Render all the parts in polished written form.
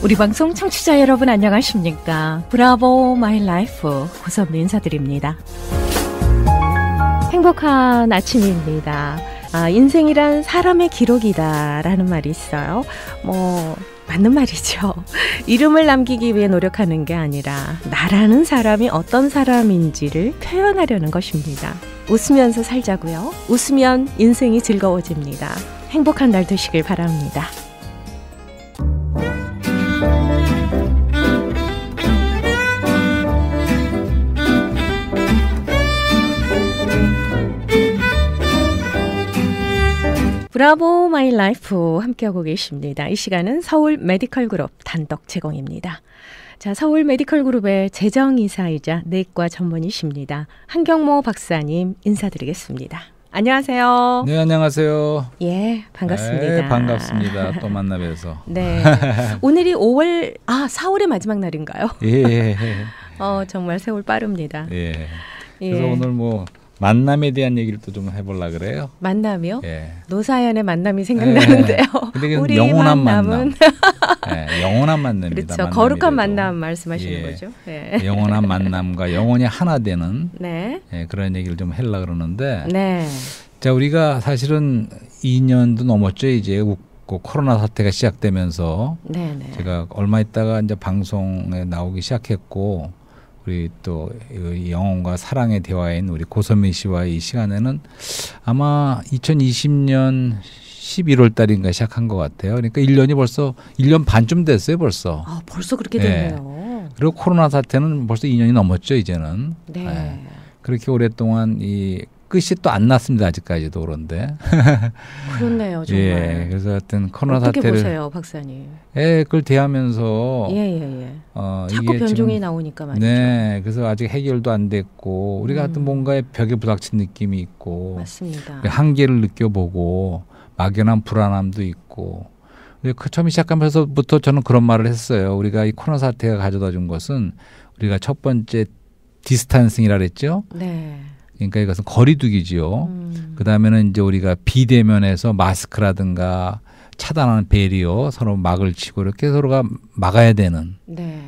우리 방송 청취자 여러분 안녕하십니까? 브라보 마이 라이프 고선미 인사드립니다. 행복한 아침입니다. 인생이란 사람의 기록이다라는 말이 있어요. 맞는 말이죠. 이름을 남기기 위해 노력하는 게 아니라 나라는 사람이 어떤 사람인지를 표현하려는 것입니다. 웃으면서 살자고요. 웃으면 인생이 즐거워집니다. 행복한 날 되시길 바랍니다. 브라보 마이 라이프 함께하고 계십니다. 이 시간은 서울 메디컬 그룹 단독 제공입니다. 자, 서울 메디컬 그룹의 재정이사이자 내과 전문의십니다. 한경모 박사님 인사드리겠습니다. 안녕하세요. 네, 안녕하세요. 예, 반갑습니다. 네, 반갑습니다. 또 만나 뵈서. 네. 오늘이 4월의 마지막 날인가요? 예. 정말 세월 빠릅니다. 예. 그래서 오늘 만남에 대한 얘기를 또 좀 해보려고 그래요. 만남이요? 예. 노사연의 만남이 생각나는데요. 근데 우리 영원한 만남은 영원한 만남입니다. 그렇죠. 거룩한 만남 말씀하시는 거죠. 예. 영원한 만남과 영원히 하나 되는 네. 그런 얘기를 좀 하려고 그러는데 네. 자, 우리가 사실은 2년도 넘었죠. 이제 코로나 사태가 시작되면서 네네. 제가 얼마 있다가 이제 방송에 나오기 시작했고 우리 또 영혼과 사랑의 대화인 우리 고선미 씨와 이 시간에는 아마 2020년 11월 달인가 시작한 것 같아요. 그러니까 1년이 벌써 1년 반쯤 됐어요, 벌써. 벌써 그렇게 됐네요. 그리고 코로나 사태는 벌써 2년이 넘었죠, 이제는. 네. 그렇게 오랫동안 이 끝이 또 안 났습니다, 아직까지도 그런데. 그렇네요, 정말. 예, 그래서 하여튼 코로나 어떻게 사태를 보세요, 박사님? 그걸 대하면서 자꾸 이게 변종이 지금, 나오니까 말이죠. 네, 그래서 아직 해결도 안 됐고 우리가 하여튼 뭔가에 벽에 부닥친 느낌이 있고 맞습니다. 한계를 느껴보고 막연한 불안함도 있고 처음 시작하면서부터 저는 그런 말을 했어요. 우리가 이 코로나 사태가 가져다 준 것은 우리가 첫 번째 디스탄싱이라 그랬죠. 네. 그러니까 이것은 거리두기지요. 그다음에는 이제 우리가 비대면에서 마스크라든가 차단하는 배리어 서로 막을 치고 이렇게 서로가 막아야 되는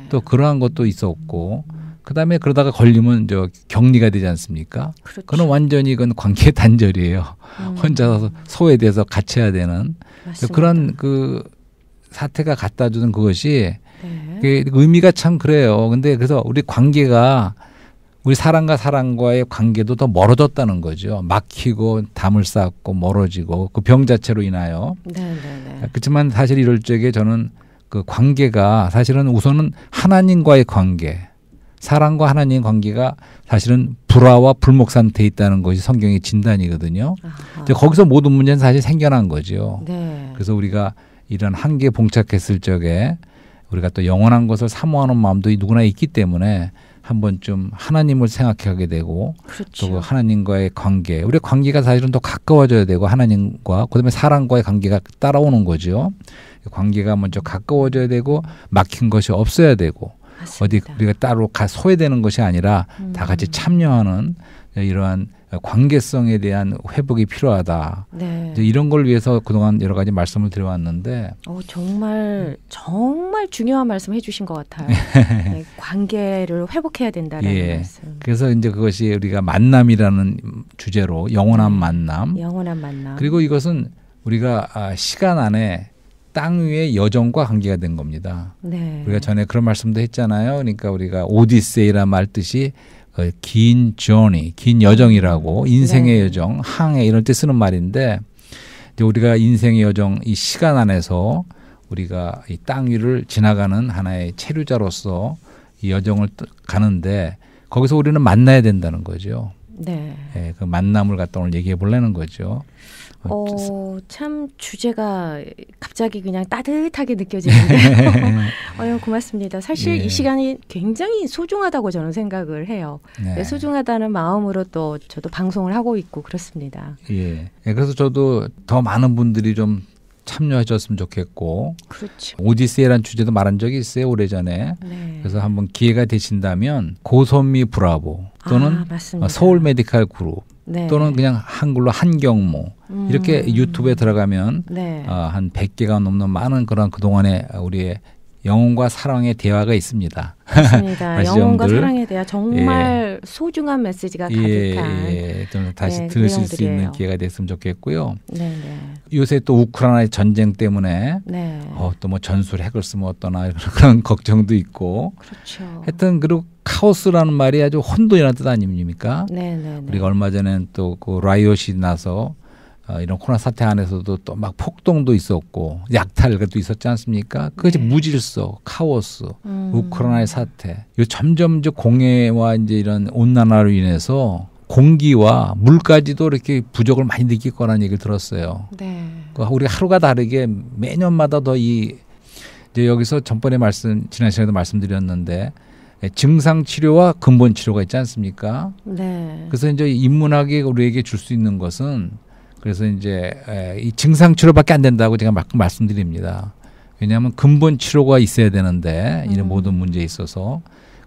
또 그러한 것도 있었고 그다음에 그러다가 걸리면 격리가 되지 않습니까? 그렇죠. 그건 완전히 이건 관계 단절이에요. 혼자서 소외돼서 갇혀야 되는 그런 그 사태가 갖다 주는 그것이 의미가 참 그래요. 근데 그래서 우리 관계가 우리 사람과 사람과의 관계도 더 멀어졌다는 거죠. 막히고 담을 쌓고 멀어지고 그 병 자체로 인하여. 그렇지만 사실 이럴 적에 저는 그 관계가 사실은 우선은 하나님과의 관계, 사람과 하나님의 관계가 사실은 불화와 불목 상태에 있다는 것이 성경의 진단이거든요. 거기서 모든 문제는 사실 생겨난 거죠. 그래서 우리가 이런 한계에 봉착했을 적에 우리가 또 영원한 것을 사모하는 마음도 누구나 있기 때문에 한 번쯤 하나님을 생각하게 되고 또 하나님과의 관계, 우리의 관계가 사실은 더 가까워져야 되고 하나님과 그다음에 사람과의 관계가 따라오는 거죠. 관계가 먼저 가까워져야 되고 막힌 것이 없어야 되고 맞습니다. 어디 우리가 따로 소외되는 것이 아니라 다 같이 참여하는 이러한 관계성에 대한 회복이 필요하다. 이런 걸 위해서 그동안 여러 가지 말씀을 드려왔는데 정말 중요한 말씀 해주신 것 같아요. 관계를 회복해야 된다는 말씀. 그래서 이제 그것이 우리가 만남이라는 주제로 영원한 만남. 그리고 이것은 우리가 시간 안에 땅 위의 여정과 관계가 된 겁니다. 우리가 전에 그런 말씀도 했잖아요. 그러니까 우리가 오디세이라 말 뜻이 긴 journey, 긴 여정이라고 인생의 여정, 항해 이럴 때 쓰는 말인데 이제 우리가 인생의 여정 이 시간 안에서 우리가 이 땅 위를 지나가는 하나의 체류자로서 이 여정을 가는데 거기서 우리는 만나야 된다는 거죠. 그 만남을 갖다 오늘 얘기해 보려는 거죠. 참 주제가 갑자기 그냥 따뜻하게 느껴지는데요. 고맙습니다. 사실 이 시간이 굉장히 소중하다고 저는 생각을 해요. 소중하다는 마음으로 또 저도 방송을 하고 있고 그렇습니다. 그래서 저도 더 많은 분들이 좀 참여하셨으면 좋겠고 그렇죠. 오디세이라는 주제도 말한 적이 있어요. 오래전에. 그래서 한번 기회가 되신다면 고선미 브라보 또는 서울 메디컬 그룹 또는 그냥 한글로 한경모 이렇게 유튜브에 들어가면 한 100개가 넘는 많은 그런 그동안의 우리의 영혼과 사랑의 대화가 있습니다. 맞습니다. 영혼과 사랑에 대한 정말 소중한 메시지가 가득한 좀 다시 들으실 내용들이에요. 수 있는 기회가 됐으면 좋겠고요. 네네. 요새 또 우크라이나의 전쟁 때문에 또 뭐 전술 핵을 쓰면 어떠나 그런 걱정도 있고. 그렇죠. 하여튼 그리고 카오스라는 말이 아주 혼돈이라는 뜻 아닙니까? 네네네. 우리가 얼마 전에 또 그 라이엇이 나서 이런 코로나 사태 안에서도 또 막 폭동도 있었고 약탈도 있었지 않습니까? 그것이 무질서, 카오스, 우크라이나의 사태. 이 점점 이제 공해와 이제 이런 온난화로 인해서 공기와 물까지도 이렇게 부족을 많이 느낄 거라는 얘기를 들었어요. 네. 우리가 하루가 다르게 매년마다 더 이제 여기서 전번에 지난 시간에도 말씀드렸는데 증상 치료와 근본 치료가 있지 않습니까? 네. 그래서 이제 인문학이 우리에게 줄 수 있는 것은 그래서 이제 이 증상 치료밖에 안 된다고 제가 말씀드립니다. 왜냐하면 근본 치료가 있어야 되는데 이런 모든 문제에 있어서.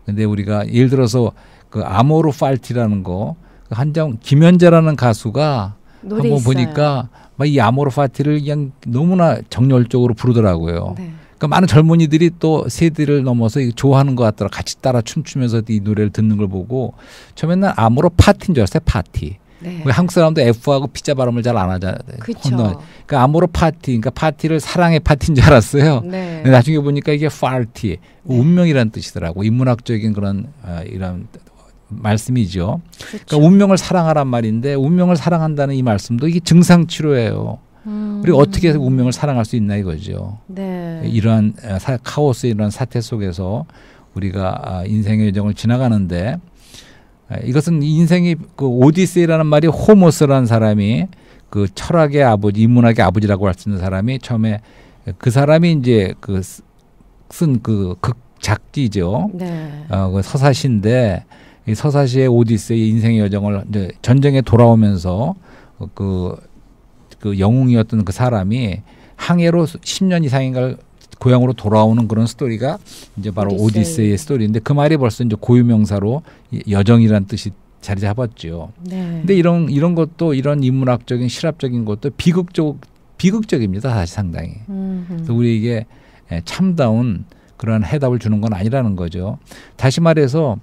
근데 우리가 예를 들어서 그 아모르 팔티라는 거 한장 김연자라는 가수가 한번 있어요. 보니까 막 이 아모르 파티를 그냥 너무나 정열적으로 부르더라고요. 네. 그러니까 많은 젊은이들이 또 세대를 넘어서 좋아하는 것 같더라. 같이 따라 춤추면서 이 노래를 듣는 걸 보고 처음에는 난 아모르 파티인 줄 알았어요. 파티. 네. 왜 한국 사람도 F하고 P자 발음을 잘 안 하잖아요. 그렇죠. 그러니까 아모르 파티, 그러니까 파티를 사랑의 파티인 줄 알았어요. 네. 근데 나중에 보니까 이게 파티, 운명이라는 뜻이더라고. 인문학적인 그런 이런 말씀이죠. 그렇죠. 그러니까 운명을 사랑하란 말인데 운명을 사랑한다는 이 말씀도 이게 증상 치료예요. 우리가 어떻게 해서 운명을 사랑할 수 있나 이거죠. 네. 이러한 카오스의 이런 사태 속에서 우리가 인생의 여정을 지나가는데 이것은 인생이 그 오디세이라는 말이 호모스라는 사람이 그 철학의 아버지, 인문학의 아버지라고 할 수 있는 사람이 처음에 그 사람이 이제 그 쓴 그 극작지죠. 네. 그 서사시인데 이 서사시의 오디세이 인생의 여정을 이제 전쟁에 돌아오면서 그 영웅이었던 그 사람이 항해로 10년 이상인가 고향으로 돌아오는 그런 스토리가 이제 바로 오디세이의 스토리인데 그 말이 벌써 이제 고유명사로 여정이라는 뜻이 자리 잡았죠. 네. 근데 이런 것도 이런 인문학적인 실합적인 것도 비극적입니다. 사실 상당히. 그래서 우리에게 참다운 그런 해답을 주는 건 아니라는 거죠. 다시 말해서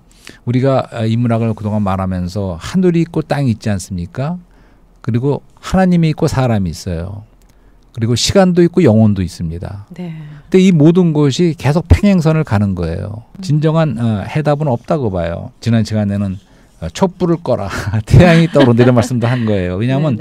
우리가 인문학을 그동안 말하면서 하늘이 있고 땅이 있지 않습니까? 그리고 하나님이 있고 사람이 있어요. 그리고 시간도 있고 영혼도 있습니다. 네. 근데 이 모든 것이 계속 평행선을 가는 거예요. 진정한 해답은 없다고 봐요. 지난 시간에는 촛불을 꺼라. 태양이 떠오른다 이런 말씀도 한 거예요. 왜냐하면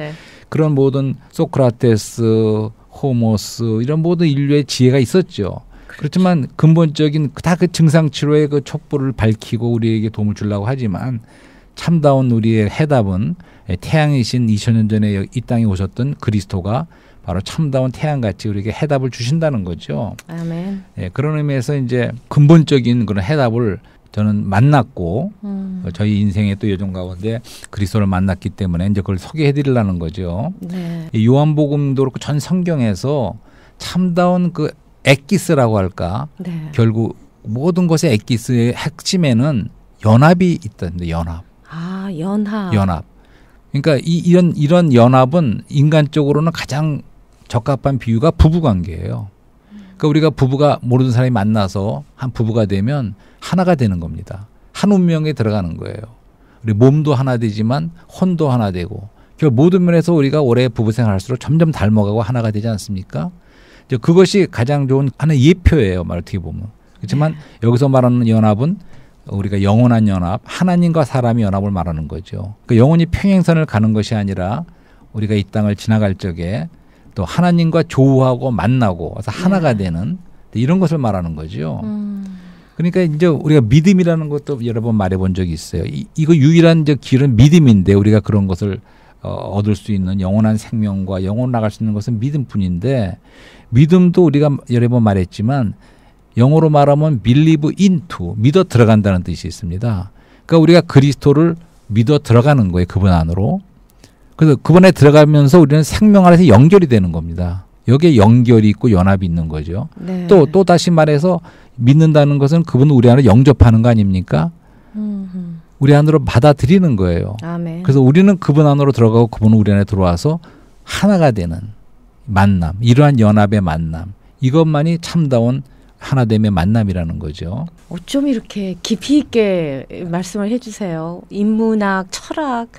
그런 모든 소크라테스, 호모스 이런 모든 인류의 지혜가 있었죠. 그렇지만 근본적인 다 그 증상 치료의 그 촛불을 밝히고 우리에게 도움을 주려고 하지만 참다운 우리의 해답은 태양이신 2000년 전에 이 땅에 오셨던 그리스도가 바로 참다운 태양같이 우리에게 해답을 주신다는 거죠. 아멘. 그런 의미에서 이제 근본적인 그런 해답을 저는 만났고 저희 인생의 또 여정 가운데 그리스도를 만났기 때문에 이제 그걸 소개해드리려는 거죠. 네. 요한복음도 그렇고 전 성경에서 참다운 그 엑기스라고 할까? 네. 결국 모든 것의 엑기스의 핵심에는 연합이 있던데 연합. 아, 연합. 연합. 그러니까 이런 연합은 인간적으로는 가장 적합한 비유가 부부 관계예요. 그러니까 우리가 부부가 모르는 사람이 만나서 한 부부가 되면 하나가 되는 겁니다. 한 운명에 들어가는 거예요. 우리 몸도 하나 되지만 혼도 하나 되고 결국 모든 면에서 우리가 오래 부부 생활할수록 점점 닮아가고 하나가 되지 않습니까? 이제 그것이 가장 좋은 하나의 예표예요. 말 어떻게 보면. 그렇지만 여기서 말하는 연합은 우리가 영원한 연합, 하나님과 사람의 연합을 말하는 거죠. 그 영원히 평행선을 가는 것이 아니라 우리가 이 땅을 지나갈 적에 또 하나님과 조우하고 만나고 그래서 하나가 되는 이런 것을 말하는 거죠. 그러니까 이제 우리가 믿음이라는 것도 여러 번 말해본 적이 있어요. 이거 유일한 이제 길은 믿음인데 우리가 그런 것을 얻을 수 있는 영원한 생명과 영원 나갈 수 있는 것은 믿음뿐인데 믿음도 우리가 여러 번 말했지만 영어로 말하면 believe into, 믿어 들어간다는 뜻이 있습니다. 그러니까 우리가 그리스도를 믿어 들어가는 거예요. 그분 안으로. 그래서 그분에 들어가면서 우리는 생명 안에서 연결이 되는 겁니다. 여기에 연결이 있고 연합이 있는 거죠. 네. 또 다시 말해서 믿는다는 것은 그분을 우리 안에 영접하는 거 아닙니까? 우리 안으로 받아들이는 거예요. 아멘. 그래서 우리는 그분 안으로 들어가고 그분은 우리 안에 들어와서 하나가 되는 만남, 이러한 연합의 만남. 이것만이 참다운 하나됨의 만남이라는 거죠. 어쩜 이렇게 깊이 있게 말씀을 해주세요. 인문학, 철학,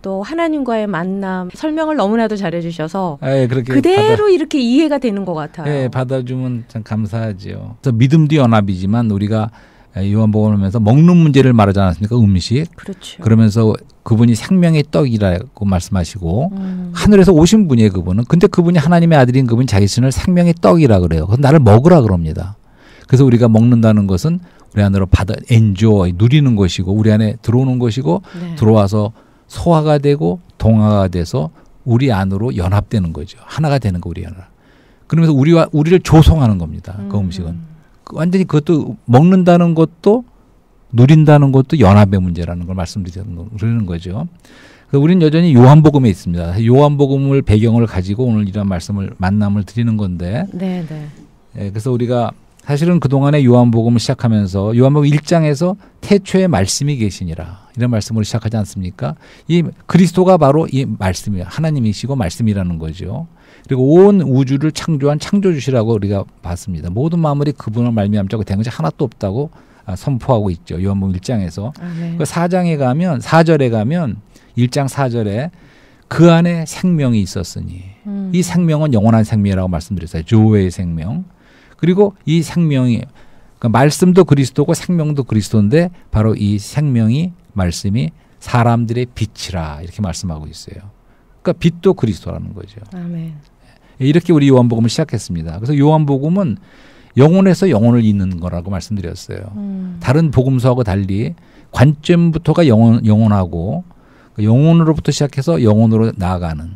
또 하나님과의 만남 설명을 너무나도 잘해주셔서 그렇게 그대로 이렇게 이해가 되는 것 같아요. 받아주면 참 감사하죠. 그래서 믿음도 연합이지만 우리가 요한복음을 하면서 먹는 문제를 말하지 않았습니까? 음식. 그렇죠. 그러면서 그분이 생명의 떡이라고 말씀하시고 하늘에서 오신 분이에요, 그분은. 근데 그분이 하나님의 아들인 그분이 자기 스스로를 생명의 떡이라 그래요. 그래서 나를 먹으라 그럽니다. 그래서 우리가 먹는다는 것은 우리 안으로 엔조이 누리는 것이고 우리 안에 들어오는 것이고 들어와서 소화가 되고 동화가 돼서 우리 안으로 연합되는 거죠. 하나가 되는 거 우리 안으로. 그러면서 우리를 조성하는 겁니다. 그 음식은. 완전히 그것도 먹는다는 것도 누린다는 것도 연합의 문제라는 걸 말씀드리는 거죠. 그래서 우리는 여전히 요한복음에 있습니다. 요한복음을 배경을 가지고 오늘 이런 만남을 드리는 건데 그래서 우리가 사실은 그동안에 요한복음을 시작하면서 요한복음 1장에서 태초에 말씀이 계시니라 이런 말씀으로 시작하지 않습니까? 이 그리스도가 바로 이 말씀이에요. 하나님이시고 말씀이라는 거죠. 그리고 온 우주를 창조한 창조주시라고 우리가 봤습니다. 모든 만물이 그분을 말미암자고 된 것이 하나도 없다고 선포하고 있죠. 요한복음 1장에서. 그 4장에 가면 4절에 가면 1장 4절에 그 안에 생명이 있었으니 이 생명은 영원한 생명이라고 말씀드렸어요. 조의 생명. 그리고 이 생명이 그러니까 말씀도 그리스도고 생명도 그리스도인데 바로 이 생명이 말씀이 사람들의 빛이라 이렇게 말씀하고 있어요. 그러니까 빛도 그리스도라는 거죠. 아멘. 이렇게 우리 요한복음을 시작했습니다. 그래서 요한복음은 영혼에서 영혼을 잇는 거라고 말씀드렸어요. 다른 복음서하고 달리 관점부터가 영혼하고 영혼으로부터 시작해서 영혼으로 나아가는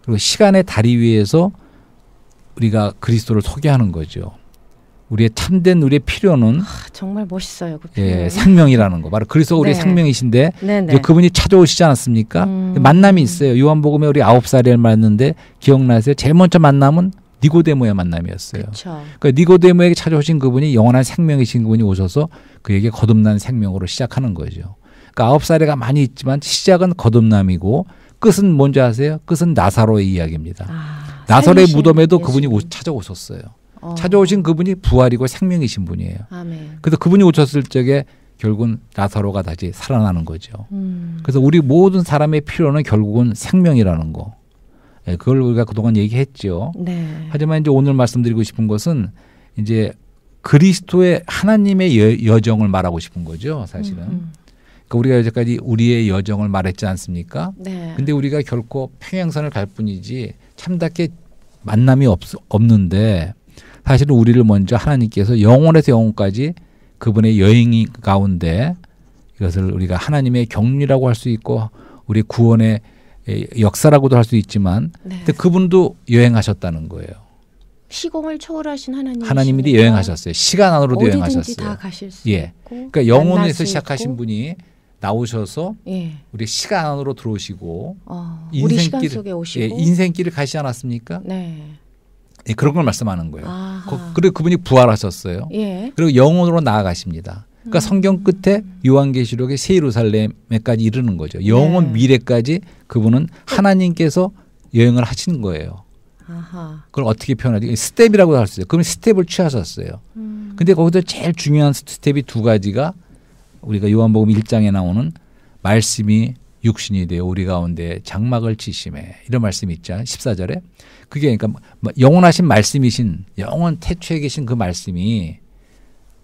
그리고 시간의 다리 위에서 우리가 그리스도를 소개하는 거죠. 우리의 참된 우리의 필요는 정말 멋있어요. 그 필요. 생명이라는 거. 바로 그리스도가 우리의 생명이신데 그분이 찾아오시지 않았습니까? 만남이 있어요. 요한복음에 우리 9살에 만났는데 기억나세요? 제일 먼저 만남은 니고데모의 만남이었어요. 그러니까 니고데모에게 찾아오신 그분이 영원한 생명이신 그분이 오셔서 그에게 거듭난 생명으로 시작하는 거죠. 그러니까 9살에가 많이 있지만 시작은 거듭남이고 끝은 뭔지 아세요? 끝은 나사로의 이야기입니다. 나사로의 무덤에도 그분이 찾아오셨어요. 찾아오신 그분이 부활이고 생명이신 분이에요. 아멘. 그래서 그분이 오셨을 적에 결국은 나사로가 다시 살아나는 거죠. 그래서 우리 모든 사람의 필요는 결국은 생명이라는 거. 그걸 우리가 그동안 얘기했죠. 하지만 이제 오늘 말씀드리고 싶은 것은 이제 그리스도의 하나님의 여정을 말하고 싶은 거죠, 사실은. 그러니까 우리가 여태까지 우리의 여정을 말했지 않습니까? 근데 우리가 결코 평행선을 갈 뿐이지 참답게 만남이 없는데 사실은 우리를 먼저 하나님께서 영혼에서 영혼까지 그분의 여행 가운데 이것을 우리가 하나님의 경륜이라고 할 수 있고 우리 구원의 역사라고도 할 수 있지만 근데 그분도 여행하셨다는 거예요. 시공을 초월하신 하나님이 여행하셨어요. 시간 안으로도 어디든지 여행하셨어요. 다 가실 수 있고 그러니까 영혼에서 시작하신 분이 나오셔서 우리 시간 안으로 들어오시고 우리 시간 속에 오시고 인생길을 가시지 않았습니까? 그런 걸 말씀하는 거예요. 그리고 그분이 부활하셨어요. 그리고 영혼으로 나아가십니다. 그러니까 성경 끝에 요한계시록의 새 예루살렘에까지 이르는 거죠. 영혼 미래까지 그분은 하나님께서 여행을 하신 거예요. 그걸 어떻게 표현하지? 스텝이라고 할 수 있어요. 그럼 스텝을 취하셨어요. 근데 거기서 제일 중요한 스텝이 두 가지가 우리가 요한복음 1장에 나오는 말씀이 육신이 되어 우리 가운데 장막을 치심에 이런 말씀이 있죠. 14절에. 그게 그러니까 영원하신 말씀이신 영원 태초에 계신 그 말씀이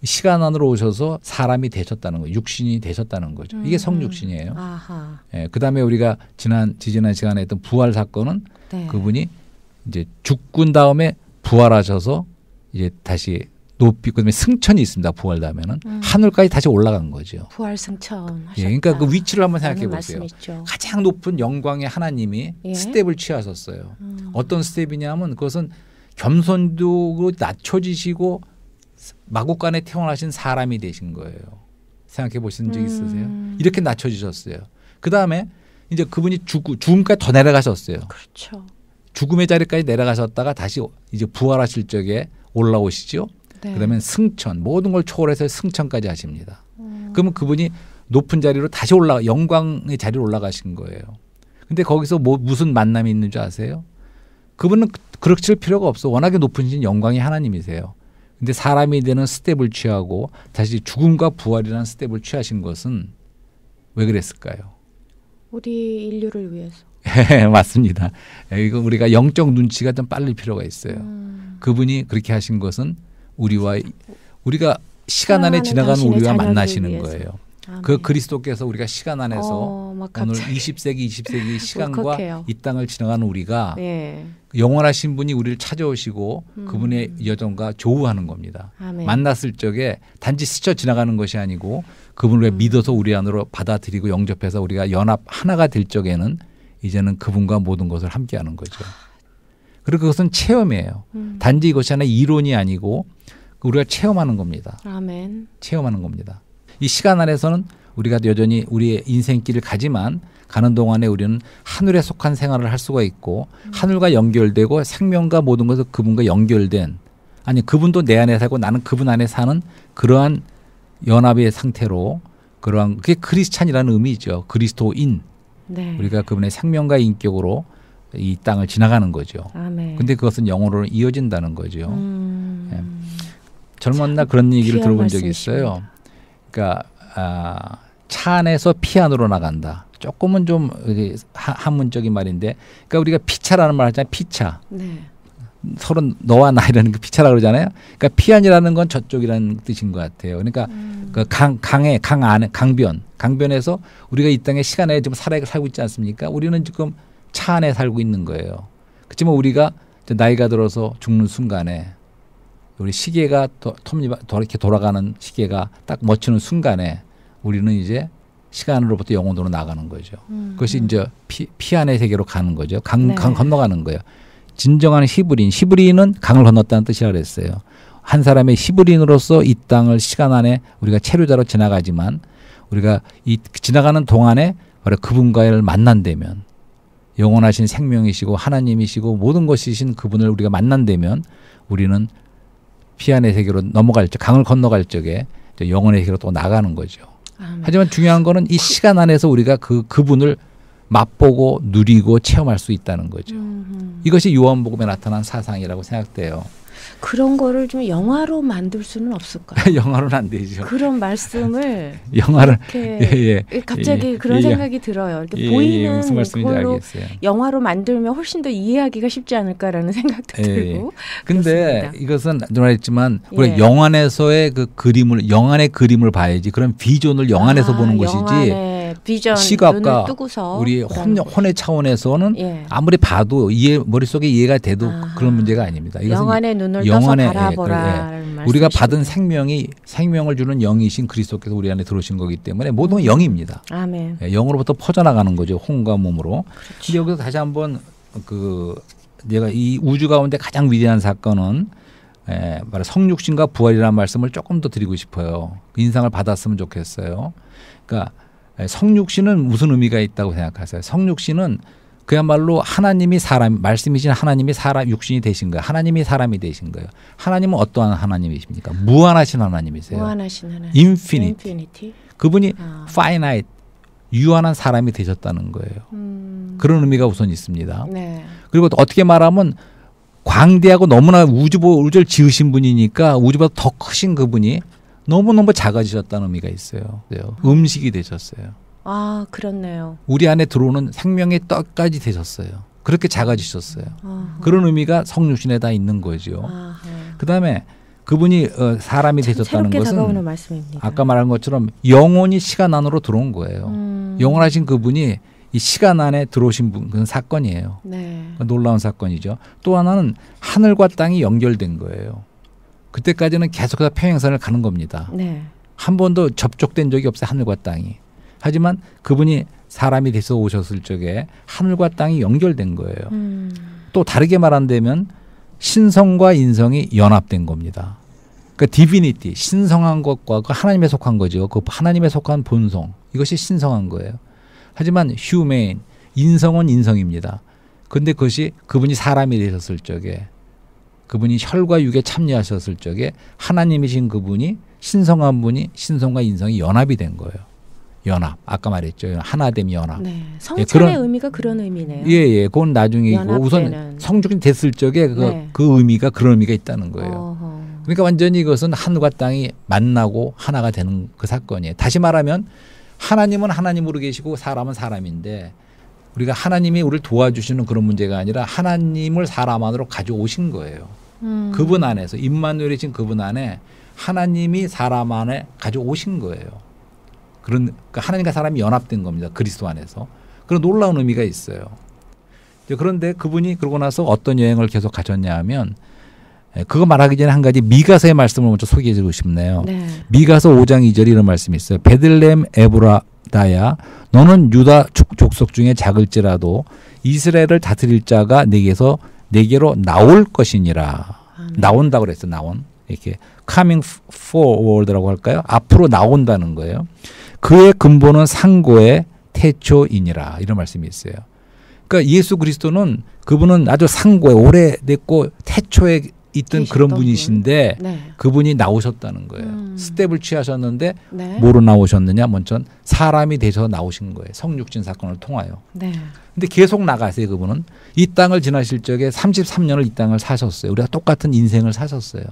시간 안으로 오셔서 사람이 되셨다는 거예요. 육신이 되셨다는 거죠. 이게 성육신이에요. 그다음에 우리가 지난 시간에 했던 부활 사건은 그분이 이제 죽은 다음에 부활하셔서 이제 다시 높이 그다음에 승천이 있습니다. 부활 다음에는 하늘까지 다시 올라간 거죠. 부활 승천 하셨다. 그러니까 그 위치를 한번 생각해 보세요. 가장 높은 영광의 하나님이 스텝을 취하셨어요. 어떤 스텝이냐면 그것은 겸손도 낮춰지시고 마구간에 태어나신 사람이 되신 거예요. 생각해 보신 적 있으세요? 이렇게 낮춰지셨어요. 그 다음에 이제 그분이 죽음까지 더 내려가셨어요. 그렇죠. 죽음의 자리까지 내려가셨다가 다시 이제 부활하실 적에 올라오시죠. 그러면 승천, 모든 걸 초월해서 승천까지 하십니다. 그러면 그분이 높은 자리로 다시 영광의 자리로 올라가신 거예요. 근데 거기서 무슨 만남이 있는 줄 아세요? 그분은 그렇칠 필요가 없어. 워낙에 높으신 영광의 하나님이세요. 근데 사람이 되는 스텝을 취하고 다시 죽음과 부활이라는 스텝을 취하신 것은 왜 그랬을까요? 우리 인류를 위해서. 맞습니다. 이거 우리가 영적 눈치가 좀 빠를 필요가 있어요. 그분이 그렇게 하신 것은 우리가 시간 안에 지나가는 우리와 만나시는 위해서. 거예요. 아멘. 그 그리스도께서 우리가 시간 안에서 오늘 20세기 시간과 울컥해요. 이 땅을 지나가는 우리가 네. 영원하신 분이 우리를 찾아오시고 그분의 여정과 조우하는 겁니다. 아멘. 만났을 적에 단지 스쳐 지나가는 것이 아니고 그분을 믿어서 우리 안으로 받아들이고 영접해서 우리가 연합 하나가 될 적에는 이제는 그분과 모든 것을 함께하는 거죠. 그리고 그것은 체험이에요. 단지 이것이 하나 이론이 아니고 우리가 체험하는 겁니다. 아멘. 체험하는 겁니다. 이 시간 안에서는 우리가 여전히 우리의 인생길을 가지만 가는 동안에 우리는 하늘에 속한 생활을 할 수가 있고 하늘과 연결되고 생명과 모든 것을 그분과 연결된 아니 그분도 내 안에 살고 나는 그분 안에 사는 그러한 연합의 상태로 그러한 그게 크리스찬이라는 의미죠. 그리스도인. 네. 우리가 그분의 생명과 인격으로 이 땅을 지나가는 거죠. 아멘. 근데 그것은 영혼으로 이어진다는 거죠. 예. 젊은 날 그런 얘기를 들어본 적이 있어요. 그러니까 차 안에서 피 안으로 나간다. 조금은 좀 한문적인 말인데, 그러니까 우리가 피차라는 말 하잖아요. 피차. 네. 서로 너와 나 이라는 그 피차라 그러잖아요. 그러니까 피안이라는 건 저쪽이라는 뜻인 것 같아요. 그러니까 그 강 안에 강변에서 우리가 이 땅에 시간에 지금 살고 있지 않습니까? 우리는 지금 차 안에 살고 있는 거예요. 그렇지만 우리가 나이가 들어서 죽는 순간에 우리 시계가 이렇게 돌아가는 시계가 딱 멈추는 순간에 우리는 이제 시간으로부터 영혼으로 나가는 거죠. 그것이 이제 피 안의 세계로 가는 거죠. 강 건너가는 거예요. 진정한 히브리인은 강을 건넜다는 뜻이라 그랬어요. 한 사람의 히브리인으로서 이 땅을 시간 안에 우리가 체류자로 지나가지만 우리가 이 지나가는 동안에 바로 그분과를 만난다면 영원하신 생명이시고 하나님이시고 모든 것이신 그분을 우리가 만난다면 우리는 피 안의 세계로 넘어갈 적, 강을 건너갈 적에 영혼의 세계로 또 나가는 거죠. 아멘. 하지만 중요한 거는 이 시간 안에서 우리가 그분을 맛보고 누리고 체험할 수 있다는 거죠. 이것이 요한복음에 나타난 사상이라고 생각돼요. 그런 거를 좀 영화로 만들 수는 없을까요? 영화로는 안 되죠. 그런 말씀을 영화를 갑자기 그런 생각이 들어요. 이렇게 보이는 무슨 말씀인지 그걸로 알겠어요. 영화로 만들면 훨씬 더 이해하기가 쉽지 않을까라는 생각도 들고. 근데 이것은 누나 했지만 우리 영안에서의 그 그림을 영안의 그림을 봐야지. 그런 비전을 영안에서 보는 것이지. 비전, 시각과 뜨고서 우리 혼의 차원에서는 아무리 봐도 머릿속에 이해가 돼도 그런 문제가 아닙니다. 영안의 눈을 떠서 바라보라. 우리가 받은 생명을 주는 영이신 그리스도께서 우리 안에 들어오신 거기 때문에 모든 건 영입니다. 아멘. 영으로부터 퍼져나가는 거죠. 혼과 몸으로. 그렇죠. 여기서 다시 한번 내가 이 우주 가운데 가장 위대한 사건은 바로 성육신과 부활이라는 말씀을 조금 더 드리고 싶어요. 인상을 받았으면 좋겠어요. 그러니까 성육신은 무슨 의미가 있다고 생각하세요? 성육신은 그야말로 하나님이 말씀이신 하나님이 육신이 되신 거예요. 하나님이 사람이 되신 거예요. 하나님은 어떠한 하나님이십니까? 무한하신 하나님이세요. 무한하신 하나님. 인피니티. 그분이 finite, 유한한 사람이 되셨다는 거예요. 그런 의미가 우선 있습니다. 네. 그리고 어떻게 말하면 광대하고 너무나 우주를 지으신 분이니까 우주보다 더 크신 그분이 너무너무 작아지셨다는 의미가 있어요. 음식이 되셨어요. 아, 그렇네요. 우리 안에 들어오는 생명의 떡까지 되셨어요. 그렇게 작아지셨어요. 그런 의미가 성육신에 다 있는 거죠. 그다음에 그분이 사람이 되셨다는 것은 다가오는 말씀입니다. 아까 말한 것처럼 영혼이 시간 안으로 들어온 거예요. 영원하신 그분이 이 시간 안에 들어오신 그런 사건이에요. 네. 놀라운 사건이죠. 또 하나는 하늘과 땅이 연결된 거예요. 그때까지는 계속해서 평행선을 가는 겁니다. 네. 한 번도 접촉된 적이 없어요. 하늘과 땅이. 하지만 그분이 사람이 돼서 오셨을 적에 하늘과 땅이 연결된 거예요. 또 다르게 말한다면 신성과 인성이 연합된 겁니다. 그러니까 디비니티, 신성한 것과 그 하나님에 속한 거죠. 그 하나님에 속한 본성. 이것이 신성한 거예요. 하지만 휴메인, 인성은 인성입니다. 그런데 그것이 그분이 사람이 되셨을 적에 그분이 혈과 육에 참여하셨을 적에 하나님이신 그분이 신성한 분이 신성과 인성이 연합이 된 거예요. 연합. 아까 말했죠. 하나됨 연합. 네. 성찬의 의미가 그런 의미네요. 예. 그건 나중이고 우선 성육신 됐을 적에 그 의미가 그런 의미가 있다는 거예요. 그러니까 완전히 이것은 하늘과 땅이 만나고 하나가 되는 그 사건이에요. 다시 말하면 하나님은 하나님으로 계시고 사람은 사람인데 우리가 하나님이 우리를 도와주시는 그런 문제가 아니라 하나님을 사람 안으로 가져오신 거예요. 그분 안에서 임마누엘이신 그분 안에 하나님이 사람 안에 가져오신 거예요. 그러니까 하나님과 사람이 연합된 겁니다. 그리스도 안에서. 그런 놀라운 의미가 있어요. 그런데 그분이 그러고 나서 어떤 여행을 계속 가졌냐 하면 그거 말하기 전에 한 가지 미가서의 말씀을 먼저 소개해 주고 싶네요. 네. 미가서 5장 2절에 이런 말씀이 있어요. 베들레헴 에브라다야 너는 유다 족속 중에 작을지라도 이스라엘을 다스릴 자가 내게로 나올 것이니라. 나온다고 그랬어요. 나온. 이렇게 coming forward라고 할까요? 앞으로 나온다는 거예요. 그의 근본은 상고의 태초이니라. 이런 말씀이 있어요. 그러니까 예수 그리스도는 그분은 아주 상고에 오래됐고 태초에 있던 그런 분이신데 네. 그분이 나오셨다는 거예요. 스텝을 취하셨는데 네. 뭐로 나오셨느냐? 먼저 사람이 되셔서 나오신 거예요. 성육신 사건을 통하여. 네. 근데 계속 나가세요. 그분은. 이 땅을 지나실 적에 33년을 이 땅을 사셨어요. 우리가 똑같은 인생을 사셨어요.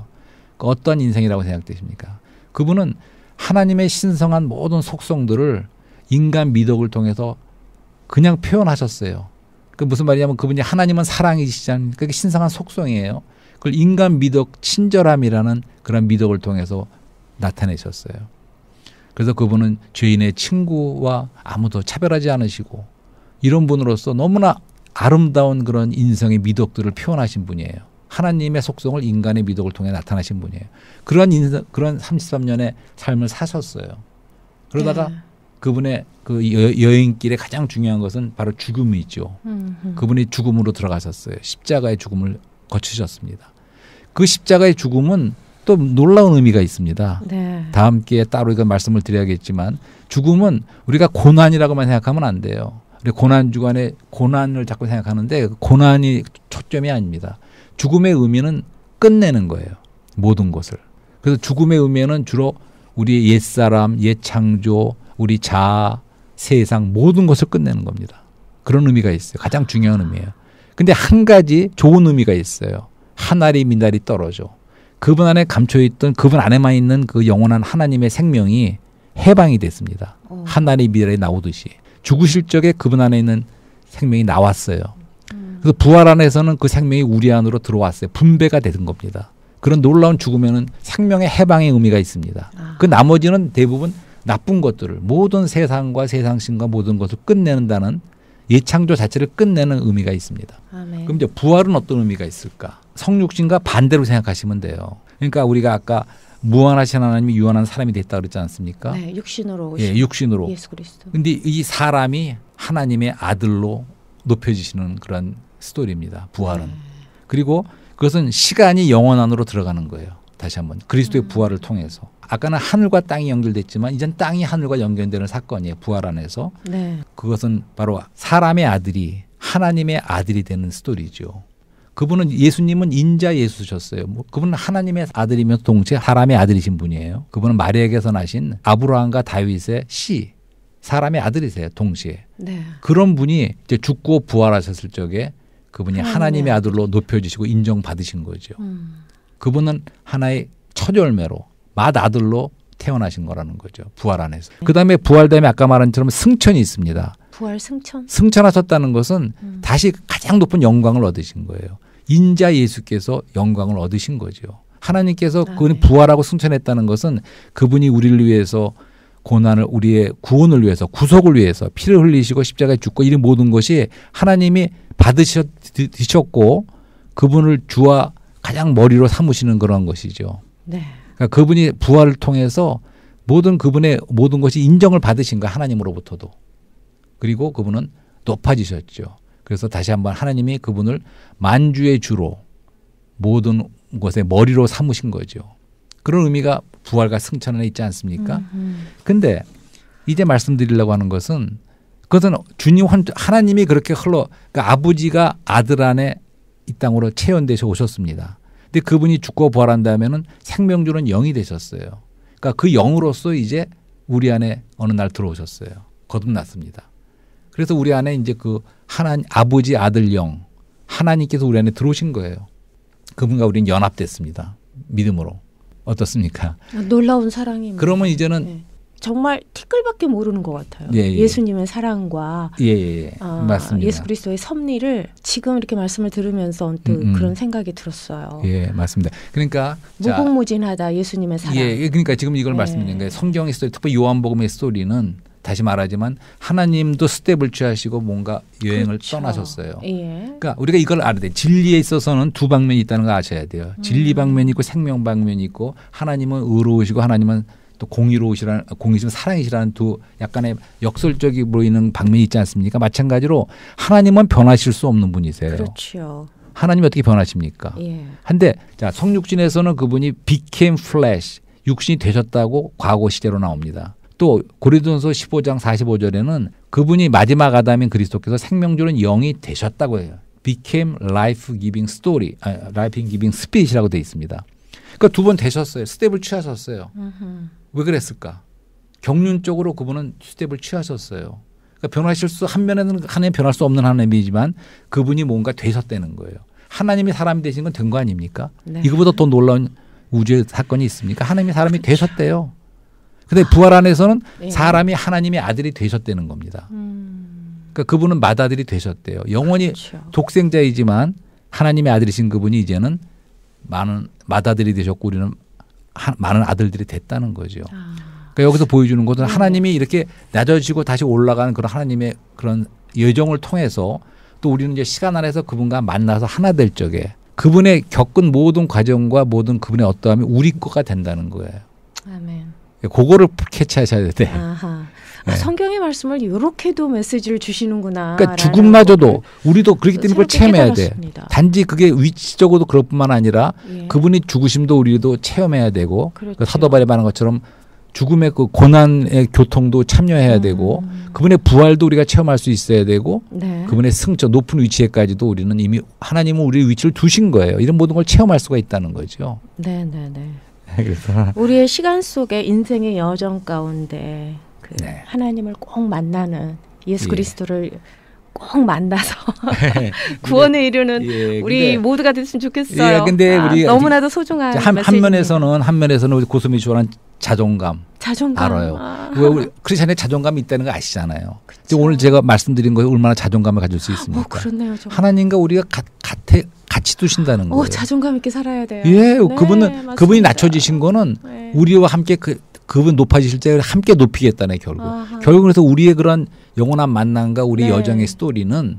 어떤 인생이라고 생각되십니까? 그분은 하나님의 신성한 모든 속성들을 인간 미덕을 통해서 그냥 표현하셨어요. 그 무슨 말이냐면 그분이 하나님은 사랑이시잖아요. 그게 신성한 속성이에요. 그걸 인간 미덕, 친절함이라는 그런 미덕을 통해서 나타내셨어요. 그래서 그분은 죄인의 친구와 아무도 차별하지 않으시고 이런 분으로서 너무나 아름다운 그런 인성의 미덕들을 표현하신 분이에요. 하나님의 속성을 인간의 미덕을 통해 나타나신 분이에요. 그런 33년의 삶을 사셨어요. 그러다가 네. 그분의 그 여행길에 가장 중요한 것은 바로 죽음이죠. 그분이 죽음으로 들어가셨어요. 십자가의 죽음을 거치셨습니다. 그 십자가의 죽음은 또 놀라운 의미가 있습니다. 네. 다음 기회에 따로 이거 말씀을 드려야겠지만 죽음은 우리가 고난이라고만 생각하면 안 돼요. 우리 고난 주간에 고난을 자꾸 생각하는데 고난이 초점이 아닙니다. 죽음의 의미는 끝내는 거예요. 모든 것을. 그래서 죽음의 의미는 주로 우리의 옛사람, 옛창조, 우리 자아, 세상 모든 것을 끝내는 겁니다. 그런 의미가 있어요. 가장 중요한 의미예요. 근데 한 가지 좋은 의미가 있어요. 하늘이 미달이 떨어져. 그분 안에 감춰있던 그분 안에만 있는 그 영원한 하나님의 생명이 해방이 됐습니다. 하늘이 미달이 나오듯이. 죽으실 적에 그분 안에 있는 생명이 나왔어요. 그래서 부활 안에서는 그 생명이 우리 안으로 들어왔어요. 분배가 되는 겁니다. 그런 놀라운 죽음에는 생명의 해방의 의미가 있습니다. 그 나머지는 대부분 나쁜 것들을 모든 세상과 세상신과 모든 것을 끝내는다는 예창조 자체를 끝내는 의미가 있습니다. 아멘. 그럼 이제 부활은 어떤 의미가 있을까? 성육신과 반대로 생각하시면 돼요. 그러니까 우리가 아까 무한하신 하나님이 유한한 사람이 됐다 그랬지 않습니까? 네, 육신으로 오신 예, 육신으로. 예수 그리스도. 근데 이 사람이 하나님의 아들로 높여지시는 그런 스토리입니다. 부활은. 그리고 그것은 시간이 영원 안으로 들어가는 거예요. 다시 한번 그리스도의 부활을 통해서. 아까는 하늘과 땅이 연결됐지만 이젠 땅이 하늘과 연결되는 사건이에요. 부활 안에서. 네. 그것은 바로 사람의 아들이 하나님의 아들이 되는 스토리죠. 그분은 예수님은 인자 예수셨어요. 그분은 하나님의 아들이면서 동시에 사람의 아들이신 분이에요. 그분은 마리아에게서 나신 아브라함과 다윗의 씨, 사람의 아들이세요. 동시에. 네. 그런 분이 이제 죽고 부활하셨을 적에 그분이 하나님의 아들로 높여주시고 인정받으신 거죠. 그분은 하나의 첫 열매로 맏아들로 태어나신 거라는 거죠. 부활 안에서. 네. 그다음에 부활 다음에 아까 말한 것처럼 승천이 있습니다. 부활 승천. 승천하셨다는 것은 다시 가장 높은 영광을 얻으신 거예요. 인자 예수께서 영광을 얻으신 거죠. 하나님께서 그분이 부활하고 승천했다는 것은 그분이 우리를 위해서 고난을 우리의 구원을 위해서 구속을 위해서 피를 흘리시고 십자가에 죽고 이 모든 것이 하나님이 받으셨고 그분을 주와 가장 머리로 삼으시는 그런 것이죠. 네. 그러니까 그분이 부활을 통해서 그분의 모든 것이 인정을 받으신 거예요. 하나님으로부터도. 그리고 그분은 높아지셨죠. 그래서 다시 한번 하나님이 그분을 만주의 주로 모든 것의 머리로 삼으신 거죠. 그런 의미가 부활과 승천 안에 있지 않습니까? 근데 이제 말씀드리려고 하는 것은 그것은 주님 하나님이 그렇게 그러니까 아버지가 아들 안에 이 땅으로 체현되셔 오셨습니다. 근데 그분이 죽고 부활한 다음에는 생명주는 영이 되셨어요. 그러니까 그 영으로서 이제 우리 안에 어느 날 들어오셨어요. 거듭났습니다. 그래서 우리 안에 이제 그 하나님 아버지 아들 영 하나님께서 우리 안에 들어오신 거예요. 그분과 우리는 연합됐습니다. 믿음으로. 어떻습니까? 놀라운 사랑입니다. 그러면 이제는 네. 정말 티끌밖에 모르는 것 같아요. 예수님의 사랑과 맞습니다. 예수 그리스도의 섭리를 지금 이렇게 말씀을 들으면서 언뜻 그런 생각이 들었어요. 예, 맞습니다. 그러니까 무궁무진하다 예수님의 사랑. 예, 그러니까 지금 이걸 말씀드린 거예요. 성경의 스토리, 특히 요한복음의 스토리는 다시 말하지만 하나님도 스텝을 취하시고 뭔가 여행을 떠나셨어요. 그러니까 우리가 이걸 알아야 돼요. 진리에 있어서는 두 방면이 있다는 걸 아셔야 돼요. 진리 방면이 있고 생명 방면이 있고 하나님은 의로우시고 하나님은 또 공의시면 사랑이시라는 두 약간의 역설적이 보이는 방면이 있지 않습니까? 마찬가지로 하나님은 변하실 수 없는 분이세요. 그렇죠. 하나님이 어떻게 변하십니까? 한데 자 성육신에서는 그분이 became flesh, 육신이 되셨다고 과거 시제로 나옵니다. 또 고린도전서 15장 45절에는 그분이 마지막 아담인 그리스도께서 생명주는 영이 되셨다고 해요. became life-giving story, life-giving spirit이라고 되어 있습니다. 그러니까 두 번 되셨어요. 스텝을 취하셨어요. 왜 그랬을까? 경륜적으로 그분은 스텝을 취하셨어요. 그러니까 변하실 수 한면에는 하나님 변할 수 없는 하나님이지만 그분이 뭔가 되셨다는 거예요. 하나님이 사람이 되신 건 된 거 아닙니까? 네. 이거보다 더 놀라운 우주의 사건이 있습니까? 하나님이 사람이 되셨대요. 근데 부활 안에서는 사람이 하나님의 아들이 되셨다는 겁니다. 그러니까 그분은 맏아들이 되셨대요. 영원히 독생자이지만 하나님의 아들이신 그분이 이제는 많은 맏아들이 되셨고 우리는 많은 아들들이 됐다는 거죠. 그러니까 여기서 보여주는 것은 하나님이 이렇게 낮아지고 다시 올라가는 그런 하나님의 그런 여정을 통해서 또 우리는 이제 시간 안에서 그분과 만나서 하나 될 적에 그분의 겪은 모든 과정과 모든 그분의 어떠함이 우리 거가 된다는 거예요. 아멘. 그거를 캐치하셔야 돼. 네. 성경의 말씀을 이렇게도 메시지를 주시는구나. 그러니까 죽음마저도 우리도 그렇기 때문에 그걸 체험해야 돼. 단지 그게 위치적으로도 그럴 뿐만 아니라 그분이 죽으심도 우리도 체험해야 되고 그렇죠. 사도 바울이 말한 것처럼 죽음의 그 고난의 교통도 참여해야 되고 그분의 부활도 우리가 체험할 수 있어야 되고 그분의 승천 높은 위치에까지도 우리는 이미 하나님은 우리 위치를 두신 거예요. 이런 모든 걸 체험할 수가 있다는 거죠. 네네네. 그래서 우리의 시간 속에 인생의 여정 가운데 그 하나님을 꼭 만나는 예수 그리스도를 꼭 만나서 구원에 이르는 우리 모두가 됐으면 좋겠어요. 근데 우리 너무나도 소중한 한면에서는 우리 고소미 좋아하는 자존감 알아요. 왜 우리 크리스천의 자존감이 있다는 거 아시잖아요. 오늘 제가 말씀드린 거에 얼마나 자존감을 가질 수 있습니까? 그렇네요. 하나님과 우리가 같이 두신다는 거예요. 자존감 있게 살아야 돼요. 그분이 낮춰지신 거는 우리와 함께 그분 높아지실 때 함께 높이겠다네 결국. 결국 그래서 우리의 그런 영원한 만남과 우리 여정의 스토리는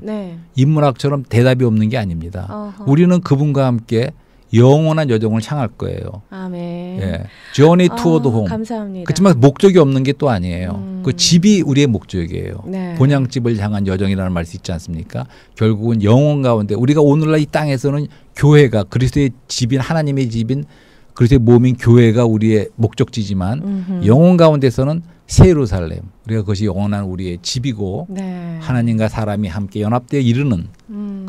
인문학처럼 대답이 없는 게 아닙니다. 우리는 그분과 함께 영원한 여정을 향할 거예요. 아멘. Journey toward home. 감사합니다. 그렇지만 목적이 없는 게 또 아니에요. 그 집이 우리의 목적이에요. 본향집을 향한 여정이라는 말이 있지 않습니까? 결국은 영원 가운데 우리가 오늘날 이 땅에서는 교회가 그리스도의 집인 하나님의 집인 그리스도의 몸인 교회가 우리의 목적지지만 영원 가운데서는 새 예루살렘 우리가 그것이 영원한 우리의 집이고 하나님과 사람이 함께 연합되어 이루는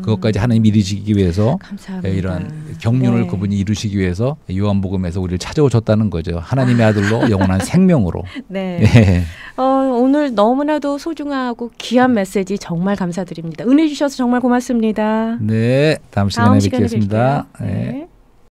그것까지 하나님이 이루시기 위해서 이런 경륜을 그분이 이루시기 위해서 요한복음에서 우리를 찾아오셨다는 거죠. 하나님의 아들로 영원한 생명으로. 오늘 너무나도 소중하고 귀한 메시지 정말 감사드립니다. 은혜 주셔서 정말 고맙습니다. 네, 다음 시간에 뵙겠습니다. 네.